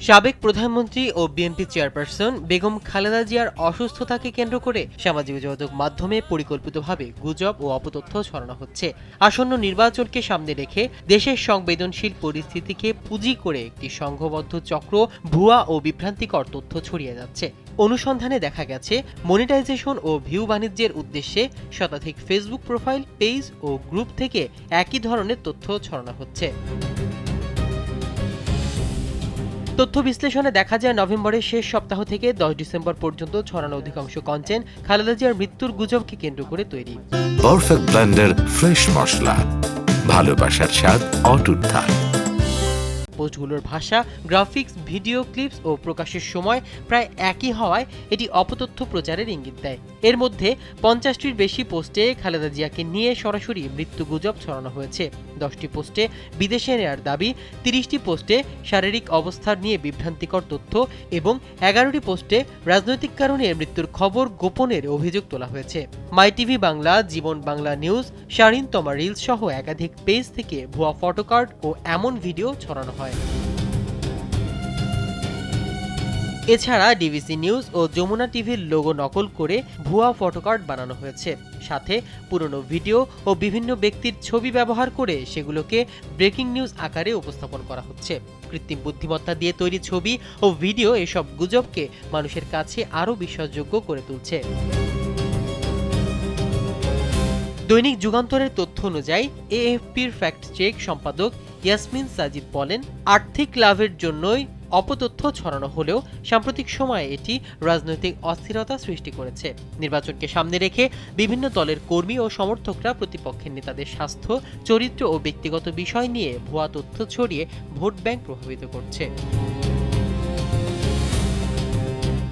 সাবেক প্রধানমন্ত্রী ও BNP chairperson Begum Khaleda জিয়ার অসুস্থতাকে কেন্দ্র করে সামাজিক যোগাযোগ মাধ্যমে পরিকল্পিতভাবে গুজব ও অপতথ্য ছড়ানো হচ্ছে। আসন্ন নির্বাচনকে সামনে রেখে দেশের সংবেদনশীল পরিস্থিতিকে পুঁজি করে একটি সংঘবদ্ধ চক্র ভুয়া ও বিভ্রান্তিকর তথ্য ছড়িয়ে যাচ্ছে। অনুসন্ধানে দেখা গেছে, মনিটাইজেশন ও ভিউ বাণিজ্যের উদ্দেশ্যে শতাধিক ফেসবুক প্রোফাইল, পেজ ও গ্রুপ থেকে একই ধরনের তথ্য ছড়ানো হচ্ছে। তথ্য বিশ্লেষণে দেখা যায়, নভেম্বরের শেষ সপ্তাহ থেকে 10 ডিসেম্বর পর্যন্ত ছড়ানো অধিকাংশ কন্টেন্ট খালেদা জিয়ার মৃত্যুর গুজবকে কেন্দ্র করে তৈরি। পারফেক্ট ব্লেন্ডের ফ্রেশ মশলা, ভালোবাসার স্বাদ অটুট থাক। পোস্টগুলোর ভাষা, গ্রাফিক্স, ভিডিও ক্লিপস ও প্রকাশের সময় প্রায় একই হওয়ায় এটি অপতথ্য প্রচারের ইঙ্গিত দেয়। এর মধ্যে 50টির বেশি পোস্টে খালেদা জিয়াকে নিয়ে সরাসরি মৃত্যু গুজব ছড়ানো হয়েছে। 10টি পোস্টে বিদেশে নেয়ার দাবি, 30টি পোস্টে শারীরিক অবস্থা নিয়ে বিভ্রান্তিকর তথ্য এবং 11টি পোস্টে রাজনৈতিক কারণে মৃত্যুর খবর গোপনের অভিযোগ তোলা হয়েছে। মাই টিভি বাংলা, জীবন বাংলা নিউজ, শারিন তমা রিলস সহ একাধিক পেজ থেকে ভুয়া ফটোকার্ড ও এমন ভিডিও ছড়ানো হয়। এছাড়া ডিবিসি নিউজ ও যমুনা টিভির লোগো নকল করে ভুয়া ফটোকার্ড বানানো হয়েছে। সাথে পুরনো ভিডিও ও বিভিন্ন ব্যক্তির ছবি ব্যবহার করে সেগুলোকে ব্রেকিং নিউজ আকারে উপস্থাপন করা হচ্ছে। কৃত্রিম বুদ্ধিমত্তা দিয়ে তৈরি ছবি ও ভিডিও এসব গুজবকে মানুষের কাছে আরও বিশ্বাসযোগ্য করে তুলছে। দৈনিক যুগান্তরের তথ্য অনুযায়ী এএফপির ফ্যাক্ট চেক সম্পাদক ইয়াসমিন সাজিদ বলেন, আর্থিক লাভের জন্যই অপতথ্য ছড়ানো হলেও সাম্প্রতিক সময়ে এটি রাজনৈতিক অস্থিরতা সৃষ্টি করেছে। নির্বাচনকে সামনে রেখে বিভিন্ন দলের কর্মী ও সমর্থকরা প্রতিপক্ষের নেতাদের স্বাস্থ্য, চরিত্র ও ব্যক্তিগত বিষয় নিয়ে ভুয়া তথ্য ছড়িয়ে ভোট ব্যাংক প্রভাবিত করছে।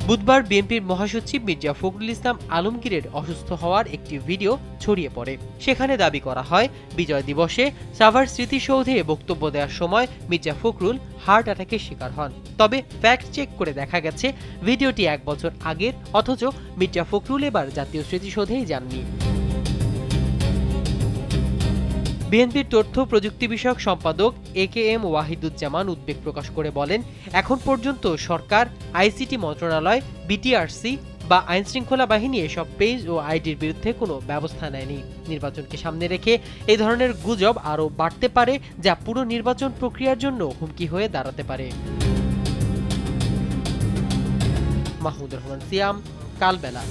বুধবার বিএনপির মহাসচিব মির্জা ফখরুল ইসলাম আলমগীরের অসুস্থ হওয়ার একটি ভিডিও ছড়িয়ে পড়ে। সেখানে দাবি করা হয়, বিজয় দিবসে সাভার স্মৃতিসৌধে বক্তব্য দেওয়ার সময় মির্জা ফখরুল হার্ট অ্যাটাকের শিকার হন। তবে ফ্যাক্ট চেক করে দেখা গেছে ভিডিওটি 1 বছর আগের, অথচ মির্জা ফখরুল এবার জাতীয় স্মৃতিসৌধেই যাননি। বিএনপির তথ্য প্রযুক্তি বিষয়ক সম্পাদক একেএম ওয়াহিদুজ্জামান উদ্বেগ প্রকাশ করে বলেন, এখন পর্যন্ত সরকার, আইসিটি মন্ত্রণালয়, বিটিআরসি বা আইনশৃঙ্খলা বাহিনী এসব পেজ ও আইডির বিরুদ্ধে কোনো ব্যবস্থা নেয়নি। নির্বাচনকে সামনে রেখে এই ধরনের গুজব আরও বাড়তে পারে, যা পুরো নির্বাচন প্রক্রিয়ার জন্য হুমকি হয়ে দাঁড়াতে পারে। মাহমুদুর রহমান সিয়াম, কালবেলা।